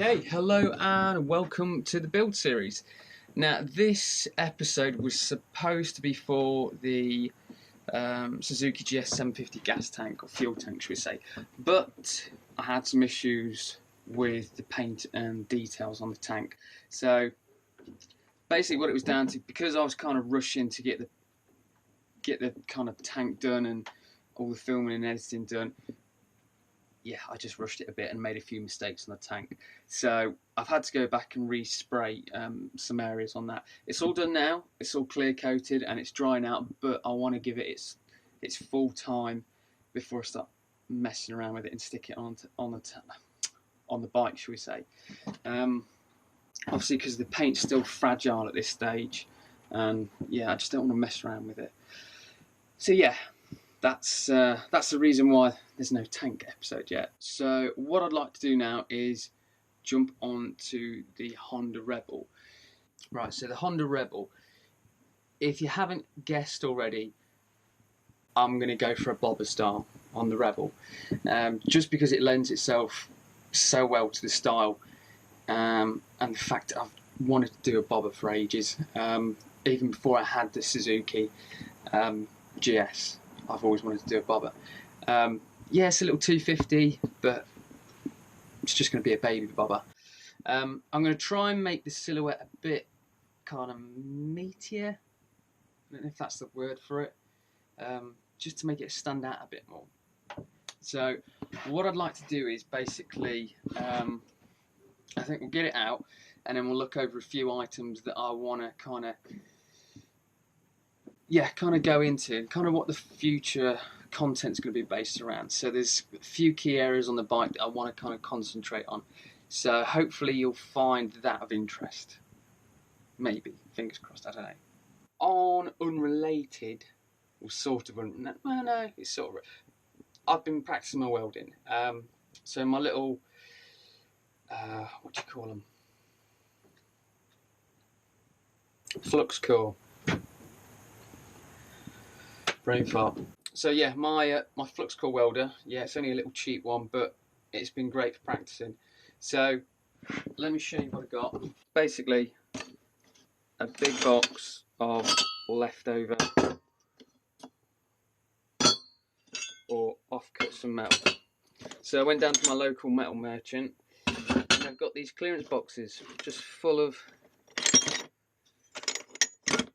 Okay, hello and welcome to the build series. Now this episode was supposed to be for the Suzuki GS 750 gas tank, or fuel tank should we say, but I had some issues with the paint and details on the tank. So basically what it was down to, because I was kind of rushing to get the kind of tank done and all the filming and editing done, yeah, I just rushed it a bit and made a few mistakes on the tank. So I've had to go back and respray some areas on that. It's all done now, it's all clear coated and it's drying out, but I want to give it its full time before I start messing around with it and stick it on the bike, shall we say. Obviously because the paint's still fragile at this stage, and yeah, I just don't want to mess around with it. So yeah, that's the reason why there's no tank episode yet. So what I'd like to do now is jump on to the Honda Rebel. Right, so the Honda Rebel, if you haven't guessed already, I'm going to go for a bobber style on the Rebel, just because it lends itself so well to the style, and the fact that I've wanted to do a bobber for ages, even before I had the Suzuki GS. I've always wanted to do a bobber. Yeah, it's a little 250, but it's just going to be a baby bobber. I'm going to try and make the silhouette a bit kind of meatier. I don't know if that's the word for it. Just to make it stand out a bit more. So what I'd like to do is basically, I think we'll get it out and then we'll look over a few items that I want to kind of go into, kind of what the future content's going to be based around. So there's a few key areas on the bike that I want to kind of concentrate on. So hopefully you'll find that of interest. Maybe, fingers crossed, I don't know. On unrelated, or sort of, no, it's sort of, I've been practicing my welding. So my little, what do you call them? Flux core. Brain fart. So yeah, my flux core welder, yeah, it's only a little cheap one, but it's been great for practicing. So let me show you what I got. Basically, a big box of leftover or offcut some metal. So I went down to my local metal merchant and I've got these clearance boxes just full of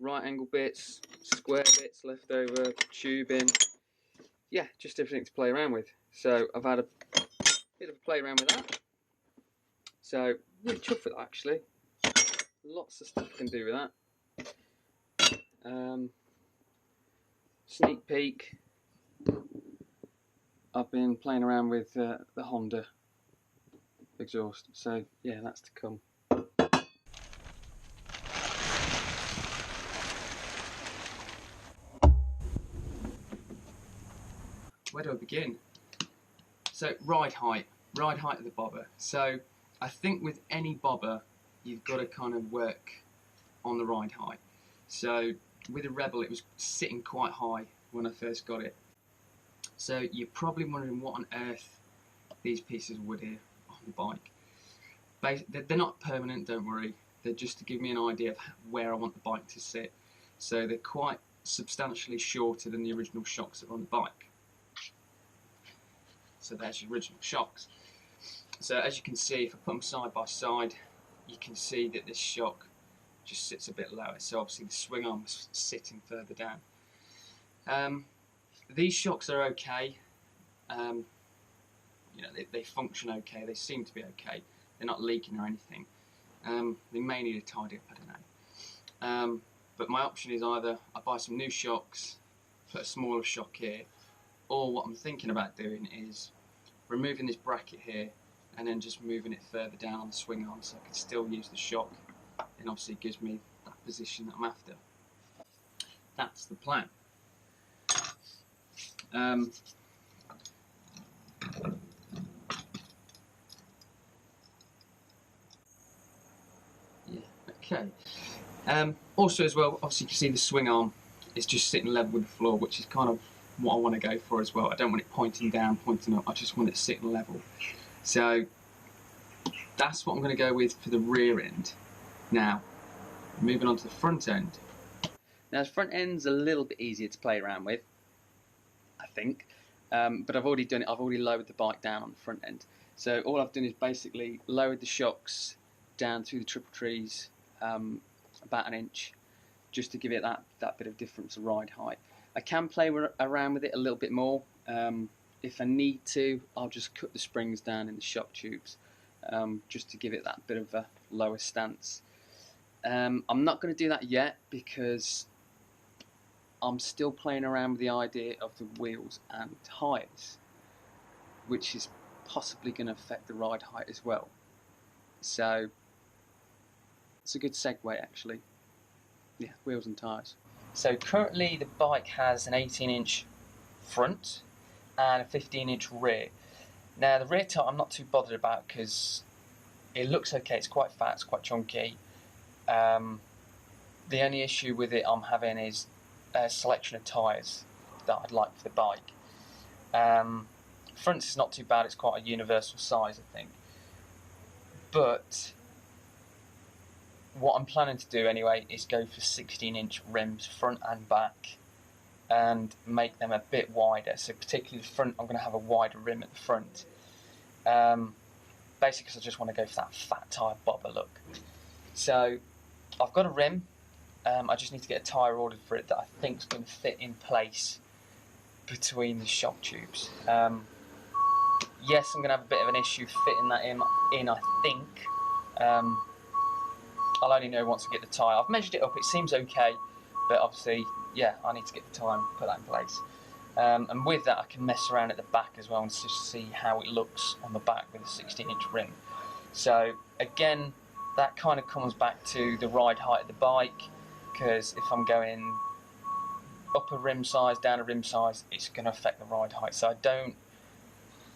right angle bits, square bits left over, tubing, yeah, just everything to play around with. So I've had a bit of a play around with that. So really chuffed with that actually. Lots of stuff you can do with that. Sneak peek, I've been playing around with the Honda exhaust. So yeah, that's to come. Where do I begin? So ride height of the bobber. So I think with any bobber you've got to kind of work on the ride height. So with the Rebel it was sitting quite high when I first got it. So you're probably wondering what on earth these pieces of wood here on the bike. They're not permanent, don't worry. They're just to give me an idea of where I want the bike to sit. So they're quite substantially shorter than the original shocks that are on the bike. So there's your original shocks. So as you can see, if I put them side by side, you can see that this shock just sits a bit lower. So obviously the swing arm is sitting further down. These shocks are okay. You know, they function okay. They seem to be okay. They're not leaking or anything. They may need a tidy up, I don't know. But my option is either I buy some new shocks, put a smaller shock here, or what I'm thinking about doing is removing this bracket here and then just moving it further down on the swing arm so I can still use the shock, and obviously it gives me that position that I'm after. That's the plan. Yeah, okay. Also as well, obviously you can see the swing arm is just sitting level with the floor, which is kind of what I want to go for as well. I don't want it pointing down, pointing up, I just want it sitting level. So that's what I'm going to go with for the rear end. Now, moving on to the front end. Now, the front end's a little bit easier to play around with, I think, but I've already done it. I've already lowered the bike down on the front end. So all I've done is basically lowered the shocks down through the triple trees about an inch, just to give it that bit of difference of ride height. I can play around with it a little bit more. If I need to, I'll just cut the springs down in the shock tubes, just to give it that bit of a lower stance. I'm not going to do that yet because I'm still playing around with the idea of the wheels and tyres, which is possibly going to affect the ride height as well. So it's a good segue, actually. Yeah, wheels and tyres. So currently the bike has an 18-inch front and a 15-inch rear. Now the rear tyre I'm not too bothered about because it looks okay. It's quite fat, it's quite chunky. The only issue with it I'm having is a selection of tyres that I'd like for the bike. Front is not too bad, it's quite a universal size, I think. But what I'm planning to do anyway is go for 16-inch rims front and back and make them a bit wider. So particularly the front, I'm going to have a wider rim at the front. Basically because I just want to go for that fat tyre bobber look. So I've got a rim. I just need to get a tyre ordered for it that I think is going to fit in place between the shock tubes. Yes, I'm going to have a bit of an issue fitting that in I think. I'll only know once I get the tyre. I've measured it up, it seems okay, but obviously, yeah, I need to get the tyre and put that in place. And with that, I can mess around at the back as well and just see how it looks on the back with a 16-inch rim. So again, that kind of comes back to the ride height of the bike, because if I'm going up a rim size, down a rim size, it's going to affect the ride height. So I don't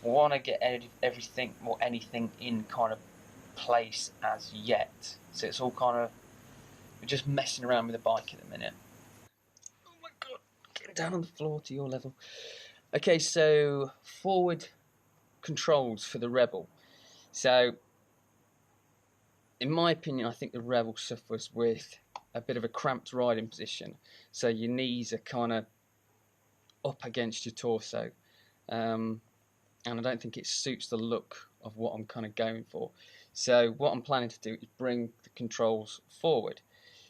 want to get everything or anything in kind of place as yet. So it's all kind of, we're just messing around with the bike at the minute. Oh my god, getting down on the floor to your level. Okay, so forward controls for the Rebel. So in my opinion, I think the Rebel suffers with a bit of a cramped riding position. So your knees are kind of up against your torso. And I don't think it suits the look of what I'm kind of going for. So what I'm planning to do is bring the controls forward.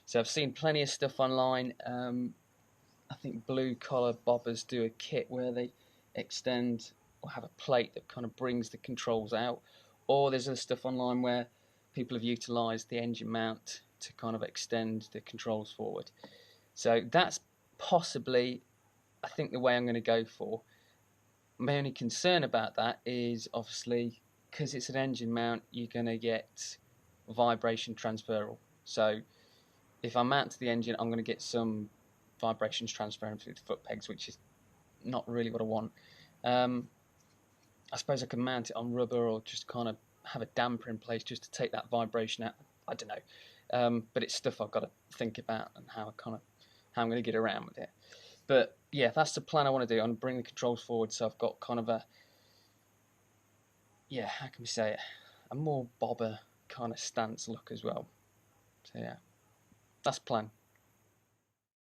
So I've seen plenty of stuff online. I think Blue Collar Bobbers do a kit where they extend or have a plate that kind of brings the controls out. Or there's other stuff online where people have utilised the engine mount to kind of extend the controls forward. So that's possibly, I think, the way I'm going to go for. My only concern about that is obviously because it's an engine mount, you're going to get vibration transferal. So if I mount to the engine, I'm going to get some vibrations transferring through the foot pegs, which is not really what I want. I suppose I can mount it on rubber or just kind of have a damper in place just to take that vibration out. I don't know, but it's stuff I've got to think about and how I'm going to get around with it. But yeah, that's the plan I want to do. I'm going to bring the controls forward, so I've got kind of a, yeah, how can we say it, a more bobber kind of stance look as well. So yeah, that's the plan.